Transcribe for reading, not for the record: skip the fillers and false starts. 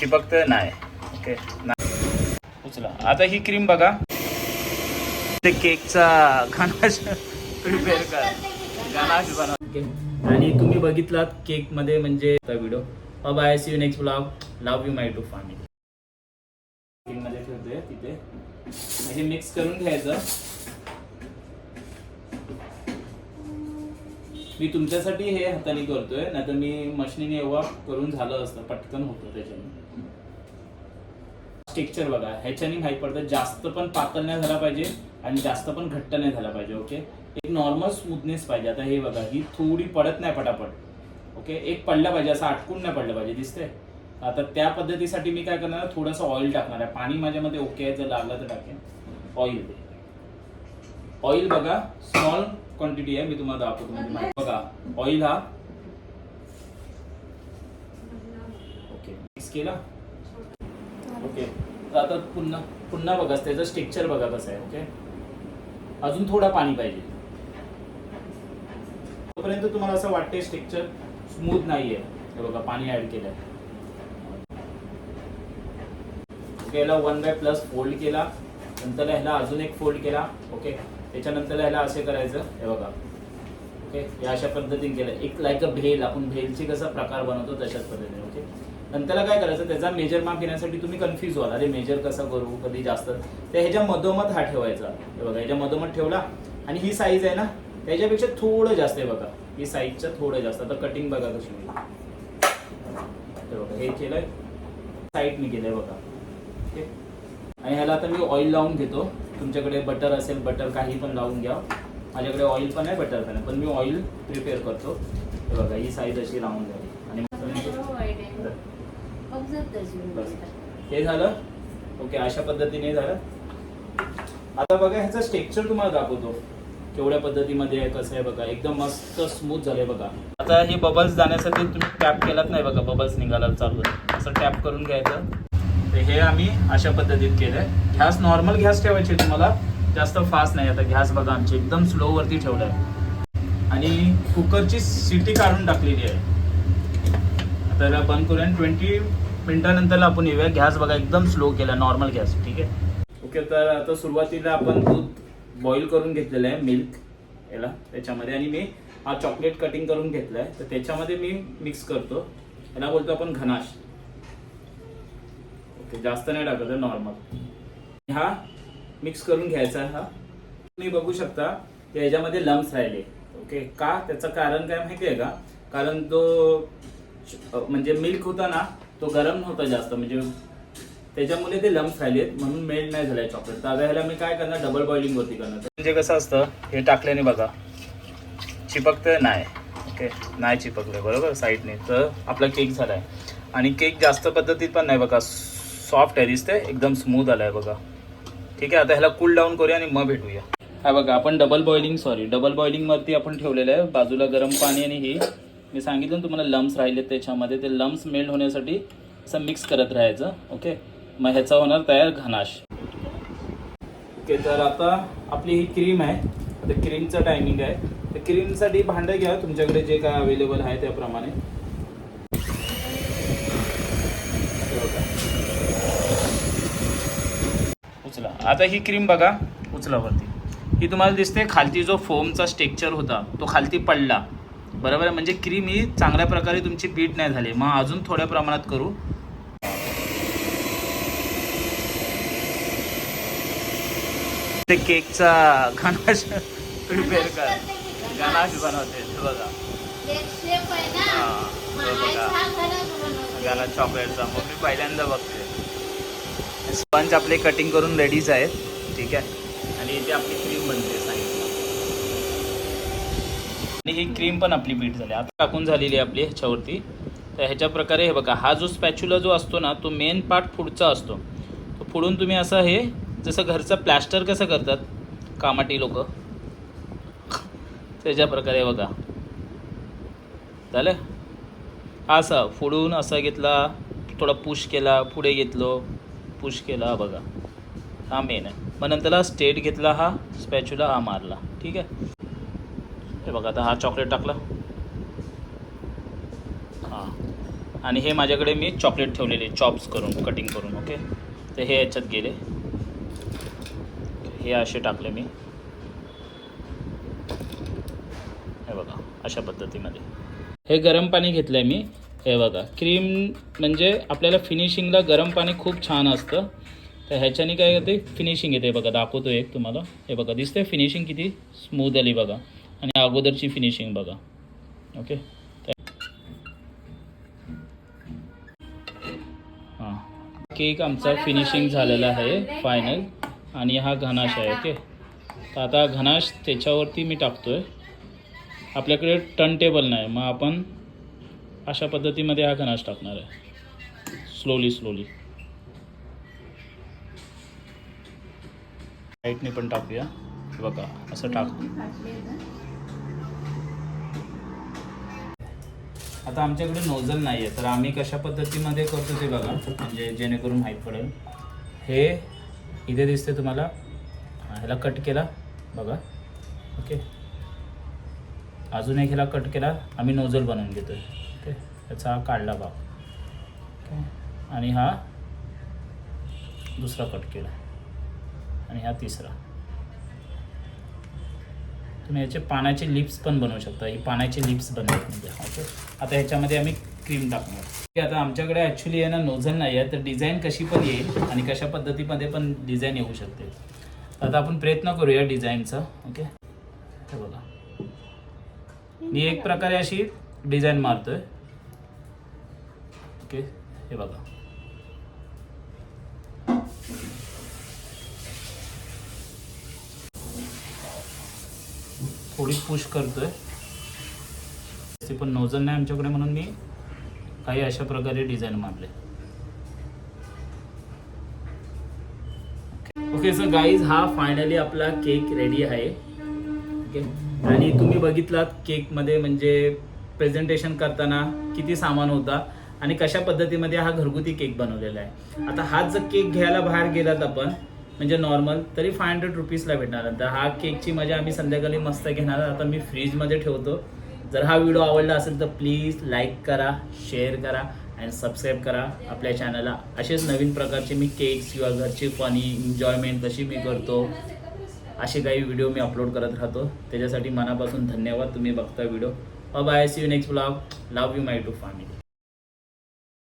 चिपकतं नाही. ओके उचला. आता ही क्रीम बघा, ते केकचा गणाश प्रिपेअर करा, गणाश बनवा. आणि तुम्ही बघितलात केकमध्ये म्हणजे video. Bye, see you next blog. Love you my too family. मध्ये ठेवतोय तिथे म्हणजे मिक्स करून घ्यायचं. मी तुमच्यासाठी हे हाताने करतोय, नाही तर मी मशीनीने एव्हा करून झालं असतं, पटकन होतं त्याच्याने. टेक्स्चर बघा, ह्याच्याने माहीत पडतं जास्त पण पातळ नाही झाला पाहिजे आणि जास्त पण घट्ट नाही झाला पाहिजे. ओके, एक नॉर्मल स्मूथनेस पाहिजे. आता हे बघा, ही थोडी पडत नाही पटापट. ओके, एक पडलं पाहिजे, असं अटकून नाही पडलं पाहिजे. दिसतंय. आता त्या पद्धतीसाठी मी काय करणार, थोडंसं ऑइल टाकणार आहे. पाणी माझ्यामध्ये ओके आहे, जर लागलं तर टाकेन. ऑइल बघा, स्मॉल क्वांटिटी आहे, मी तुम्हाला दाखवतो. बघा, ऑइल हा ओके मिक्स केला. ओके, तर आता पुन्हा बघा, त्याचं स्ट्रक्चर बघा कसं आहे. ओके, अजून थोडा पाणी पाहिजे. तोपर्यंत तुम्हाला असं वाटते स्ट्रक्चर स्मूथ नाहीये. हे बघा, पाणी ऍड केलंय. याला 1/+ फोल्ड केला, नंतर ह्याला अजून एक फोल्ड केला. ओके, त्याच्यानंतर ह्याला असे करायचं. हे बघा, ओके, या अशा पद्धतीने केलं. एक लाईक अ भेल, आपण भेलची कसा प्रकार बनवतो तशाच पद्धतीने. ओके, नंतर काय करायचं, त्याचा मेजर माप घेण्यासाठी तुम्ही कन्फ्यूज व्हाल, अरे मेजर कसं करू, कधी जास्त. तर ह्याच्या मधोमध हा ठेवायचा. हे बघा, ह्याच्या मधोमध ठेवला आणि ही साईज आहे ना, त्याच्यापेक्षा थोडं जास्त आहे. बघा, ही साईजच्या थोडं जास्त. आता कटिंग बघा कशी होईल. हे बघा, हे केलंय, साईड मी केलंय बघा. ओके, आणि ह्याला आता मी ऑइल लावून घेतो. तुमच्याकडे बटर असेल, बटर काही पण लावून घ्या. माझ्याकडे ऑइल पण आहे, बटर पण आहे, पण मी ऑइल प्रिपेअर करतो. हे बघा, ही साईज अशी लावून द्यावी. आणि हे झालं. ओके, अशा पद्धतीने झालं. आता बघा, ह्याचं स्ट्रक्चर तुम्हाला दाखवतो केवढ्या पद्धतीमध्ये आहे, कसं आहे. बघा, एकदम मस्त स्मूथ झालंय. बघा, आता हे बबल्स जाण्यासाठी तुम्ही टॅप केलात नाही, बघा बबल्स निघायला चालू आहे. असं टॅप करून घ्यायचं. हे आम्ही अशा पद्धतीत केलंय. गॅस नॉर्मल गॅस ठेवायची तुम्हाला, जास्त फास्ट नाही. आता गॅस बघा आमची एकदम स्लो वरती ठेवलाय आणि कुकरची शिटी काढून टाकलेली आहे. आता बंद करूया. 20 मिनिटानंतर आपण येऊया. गॅस बघा एकदम स्लो केला, नॉर्मल गॅस. ठीक आहे. ओके, तर आता सुरुवातीला आपण दूध बॉईल करून घेतलेलं आहे, मिल्क याला त्याच्यामध्ये, आणि मी हा चॉकलेट कटिंग करून घेतलाय, तर त्याच्यामध्ये मी मिक्स करतो. याला बोलतो आपण घनाश. जास्त नाही टाकत, नॉर्मल. हा मिक्स करून घ्यायचा. हा तुम्ही बघू शकता याच्यामध्ये लम्स राहिले. ओके, का, त्याचं कारण काय माहिती आहे का, कारण तो म्हणजे मिल्क होता ना, तो गरम नव्हता जास्त, म्हणजे त्याच्यामुळे ते लम्स राहिलेत, म्हणून मेल्ट नाही झालाय चॉकलेट. तर आता ह्याला मी काय करणार, डबल बॉइलिंग वरती करणार. म्हणजे कसं असतं, हे टाकल्याने बघा चिपकतं नाही. ओके, नाही चिपकलं बरोबर साईडने, तर आपला केक झालाय. आणि केक जास्त पद्धतीत पण नाही बघा, सॉफ्ट आहे, दिसते एकदम स्मूथ आलाय बघा. ठीक आहे, आता ह्याला कूल डाऊन करूया आणि मग भेटूया. हा बघा, आपण डबल बॉइलिंग वरती आपण ठेवलेलं आहे. बाजूला गरम पाणी, आणि ही मी सांगितलं ना तुम्हाला लम्स राहिले त्याच्यामध्ये, ते लम्स मेल्ट होण्यासाठी असं मिक्स करत राहायचं. ओके, मग ह्याचा होणार तयार घनाश. ओके, तर आता आपली ही क्रीम आहे. आता क्रीमचं टायमिंग आहे. तर क्रीमसाठी भांडं घ्या, तुमच्याकडे जे काय अवेलेबल आहे त्याप्रमाणे. उचला. आता ही क्रीम बघा, उचला वरती. ही तुम्हाला दिसते खालती जो फोमचा स्ट्रक्चर होता तो खालती पडला, बरोबर आहे. म्हणजे क्रीम ही चांगल्या प्रकारे तुमची बीट नाही झाली. मग अजून थोड्या प्रमाणात करू. ते केकचा गणाश प्रिपेअर करा, गणाश बनवते बघा. गणाश चॉकलेटचा. मग मी पहिल्यांदा बघते. स्पंज आपले कटिंग करून रेडीच आहेत. ठीक आहे, आणि इथे आपली क्रीम बनते सांगितलं, आणि ही क्रीम पण आपली बीट झाली. आता टाकून झालेली आहे आपली ह्याच्यावरती. तर ह्याच्या प्रकारे हे बघा, हा जो स्पॅच्युला जो असतो ना, तो मेन पार्ट पुढचा असतो. तो पुढून तुम्ही असं, हे जसं घरचं प्लॅस्टर कसं करतात कामाटी लोक, त्याच्या प्रकारे बघा झालं. असं पुढून असं घेतला, थोडा पुश केला, पुढे घेतलो, पुश केला बघा, हा मेन आहे. मग नंतर स्टेट घेतला, हा स्पॅच्युला हा मारला. ठीक आहे, हे बघा. आता हा चॉकलेट टाकला, हां आणि हे माझ्याकडे मी चॉकलेट ठेवलेले चॉप्स करून कटिंग करून. ओके, तर हे याच्यात गेले, हे असे टाकले मी, हे बघा अशा पद्धतीमध्ये. हे गरम पाणी घेतलं आहे मी, हे बघा क्रीम म्हणजे आपल्याला फिनिशिंगला गरम पाणी खूप छान असतं. तर ह्याच्याने काय होते फिनिशिंग येते बघा. दाखवतो एक तुम्हाला, हे बघा दिसते फिनिशिंग किती स्मूथ आली बघा, आणि अगोदरची फिनिशिंग बघा. ओके, हां केक आमचा फिनिशिंग झालेला आहे फायनल. आणि हा घनाश आहे. ओके, तर आता घनाश त्याच्यावरती मी टाकतो आहे. आपल्याकडे टर्न टेबल नाही, मग आपण अशा पद्धतीमध्ये हा घनाश टाकणार आहे स्लोली स्लोली. लाईटने पण टाकूया, बघा असं टाक. आता आमच्याकडे नोझल नाही आहे, तर आम्ही कशा पद्धतीमध्ये करतो ते बघा, म्हणजे जेणेकरून माहीत पडेल. हे इथे दिसते तुम्हाला, ह्याला कट केला बघा. ओके, अजून एक ह्याला कट केला, आम्ही नोझल बनवून घेतो. ओके, त्याचा हा काढला भाग. ओके, आणि हा दुसरा कट केला, आणि हा तिसरा. तुम्ही याचे पानाचे लिप्स पण बनवू शकता. ही पानाचे लिप्स बनवतात म्हणजे. ओके, आता ह्याच्यामध्ये आम्ही क्रीम टाकणार. आता आमच्याकडे ॲक्च्युली आहे ना नोझल नाही आहे, तर डिझाईन कशी पण येईल आणि कशा पद्धतीमध्ये पण डिझाईन येऊ शकते. आता आपण प्रयत्न करूया डिझाईनचा. ओके, हे बघा मी एक प्रकारे अशी डिझाईन मारतोय. ओके, हे बघा थोडी पुश करतोय. पण नोझल नाही आमच्याकडे, म्हणून मी काही अशा प्रकारे डिझाईन मारले. ओके, सो गाईज हा फायनली आपला केक रेडी आहे. ओके, आणि तुम्ही बघितलात केकमध्ये म्हणजे प्रेझेंटेशन करताना किती सामान होता आणि कशा पद्धतीमध्ये हा घरगुती केक बनवलेला आहे. आता हाच जर केक घ्यायला बाहेर गेलात आपण म्हणजे नॉर्मल, तरी 500 रुपीजला भेटणार. तर हा केकची मजा आम्ही संध्याकाळी मस्त घेणार. आता मी फ्रीजमध्ये ठेवतो. जर हा व्हिडिओ आवडला असेल तर प्लीज लाईक करा, शेअर करा आणि सबस्क्राईब करा आपल्या चॅनलला. असेच नवीन प्रकारचे मी केक्स किंवा घरची फनी एन्जॉयमेंट कशी मी करतो असे काही व्हिडिओ मी अपलोड करत राहतो. त्याच्यासाठी मनापासून धन्यवाद. तुम्ही बघता video. Bye, see you next blog. Love you my too family.